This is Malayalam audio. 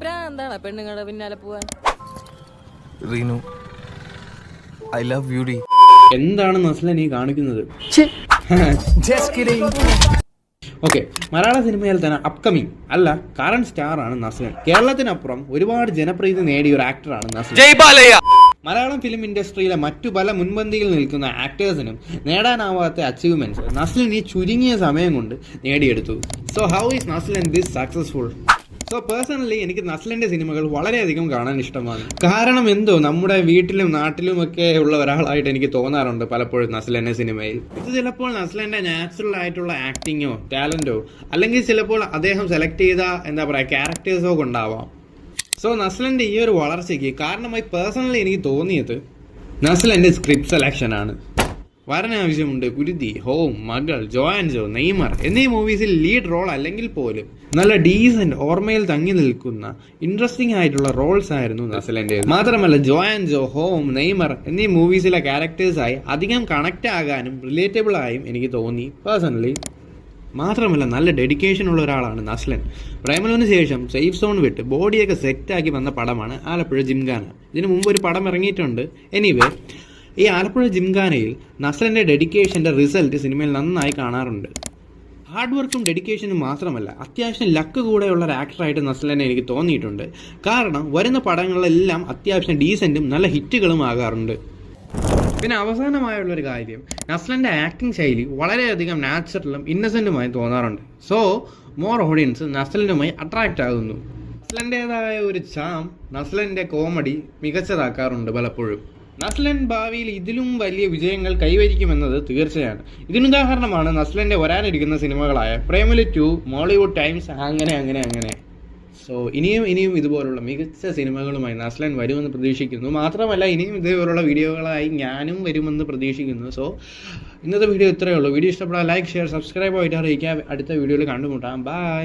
പ്രാന്താണ് പെണ്ണുങ്ങളുടെ പിന്നാലെ പോവാൻ. Reenu, I love you D. എന്താണ് നസ്ലൻ ഈ കാണിക്കുന്നത്? ഓക്കെ, മലയാള സിനിമയിൽ തന്നെ അപ്കമിങ് അല്ല കറന്റ് സ്റ്റാർ ആണ് നസ്ലൻ. കേരളത്തിനപ്പുറം ഒരുപാട് ജനപ്രീതി നേടിയ ഒരു ആക്ടറാണ് നസ്ലൻ. മലയാളം ഫിലിം ഇൻഡസ്ട്രിയിലെ മറ്റു പല മുൻപന്തിയിൽ നിൽക്കുന്ന ആക്ടേഴ്സിനും നേടാനാവാത്ത അച്ചീവ്മെന്റ്സ് നസ്ലൻ ഈ ചുരുങ്ങിയ സമയം കൊണ്ട് നേടിയെടുത്തു. So how is Naslen this successful? So personally എനിക്ക് നസ്ലന്റെ സിനിമകൾ വളരെയധികം കാണാൻ ഇഷ്ടമാണ്. കാരണം എന്തോ നമ്മുടെ വീട്ടിലും നാട്ടിലും ഒക്കെ ഉള്ള ഒരാളായിട്ട് എനിക്ക് തോന്നാറുണ്ട് പലപ്പോഴും നസ്ലന്റെ സിനിമയിൽ. ഇത് ചിലപ്പോൾ നസ്ലന്റെ നാച്ചുറൽ ആയിട്ടുള്ള ആക്ടിങ്ങോ ടാലന്റോ അല്ലെങ്കിൽ ചിലപ്പോൾ അദ്ദേഹം സെലക്ട് ചെയ്ത എന്താ പറയുക ക്യാരക്ടേഴ്സോ കൊണ്ടാവാം. സോ നസ്ലന്റെ ഈ ഒരു വളർച്ചയ്ക്ക് കാരണമായി പേഴ്സണലി എനിക്ക് തോന്നിയത് നസ്ലന്റെ സ്ക്രിപ്റ്റ് സെലക്ഷൻ ആണ്. വരനാവശ്യമുണ്ട്, കുരുതി, ഹോം, മകൾ, ജോയാൻജോ, നെയ്മർ എന്നീ മൂവീസിൽ ലീഡ് റോൾ അല്ലെങ്കിൽ പോലും നല്ല ഡീസന്റ് ഓർമ്മയിൽ തങ്ങി നിൽക്കുന്ന ഇൻട്രസ്റ്റിംഗ് ആയിട്ടുള്ള റോൾസ് ആയിരുന്നു നസ്ലന്റേത്. മാത്രമല്ല ജോയാൻജോ, ഹോം, നെയ്മർ എന്നീ മൂവീസിലെ ക്യാരക്ടേഴ്സായി അധികം കണക്ട് ആകാനും റിലേറ്റബിൾ ആയും എനിക്ക് തോന്നി പേഴ്സണലി. മാത്രമല്ല നല്ല ഡെഡിക്കേഷൻ ഉള്ള ഒരാളാണ് നസ്ലൻ. പ്രേമലുവിന് ശേഷം സേഫ് സോൺ വിട്ട് ബോഡിയൊക്കെ സെറ്റാക്കി വന്ന പടമാണ് ആലപ്പുഴ ജിംഖാന. ഇതിനു മുമ്പ് ഒരു പടം ഇറങ്ങിയിട്ടുണ്ട്. എനിവേ, ഈ ആലപ്പുഴ ജിംഖാനയിൽ നസ്ലന്റെ ഡെഡിക്കേഷന്റെ റിസൾട്ട് സിനിമയിൽ നന്നായി കാണാറുണ്ട്. ഹാർഡ് വർക്കും ഡെഡിക്കേഷനും മാത്രമല്ല അത്യാവശ്യം ലക്ക് കൂടെയുള്ള ഒരു ആക്ടറായിട്ട് നസ്ലനെ എനിക്ക് തോന്നിയിട്ടുണ്ട്. കാരണം വരുന്ന പടങ്ങളിലെല്ലാം അത്യാവശ്യം ഡീസന്റും നല്ല ഹിറ്റുകളും ആകാറുണ്ട്. പിന്നെ അവസാനമായുള്ളൊരു കാര്യം, നസ്ലന്റെ ആക്ടിങ് ശൈലി വളരെയധികം നാച്ചുറലും ഇന്നസെന്റുമായി തോന്നാറുണ്ട്. സോ മോർ ഓഡിയൻസ് നസ്ലനുമായി അട്രാക്റ്റ് ആകുന്നു. നസ്ലന്റേതായ ഒരു ചാം നസ്ലന്റെ കോമഡി മികച്ചതാക്കാറുണ്ട് പലപ്പോഴും. നസ്ലൻ ഭാവിയിൽ ഇതിലും വലിയ വിജയങ്ങൾ കൈവരിക്കുമെന്നത് തീർച്ചയാണ്. ഇതിനുദാഹരണമാണ് നസ്ലന്റെ വരാനിരിക്കുന്ന സിനിമകളായ പ്രേമലു 2, മോളിവുഡ് ടൈംസ്, അങ്ങനെ. സോ ഇനിയും ഇതുപോലുള്ള മികച്ച സിനിമകളുമായി നസ്ലൻ വരുമെന്ന് പ്രതീക്ഷിക്കുന്നു. മാത്രമല്ല ഇനിയും ഇതേപോലുള്ള വീഡിയോകളായി ഞാനും വരുമെന്ന് പ്രതീക്ഷിക്കുന്നു. സോ ഇന്നത്തെ വീഡിയോ ഇത്രയേ ഉള്ളൂ. വീഡിയോ ഇഷ്ടപ്പെടാൻ ലൈക്ക്, ഷെയർ, സബ്സ്ക്രൈബ് ആയിട്ട് അറിയിക്കുക. അടുത്ത വീഡിയോയിൽ കണ്ടുമുട്ടാം. ബൈ.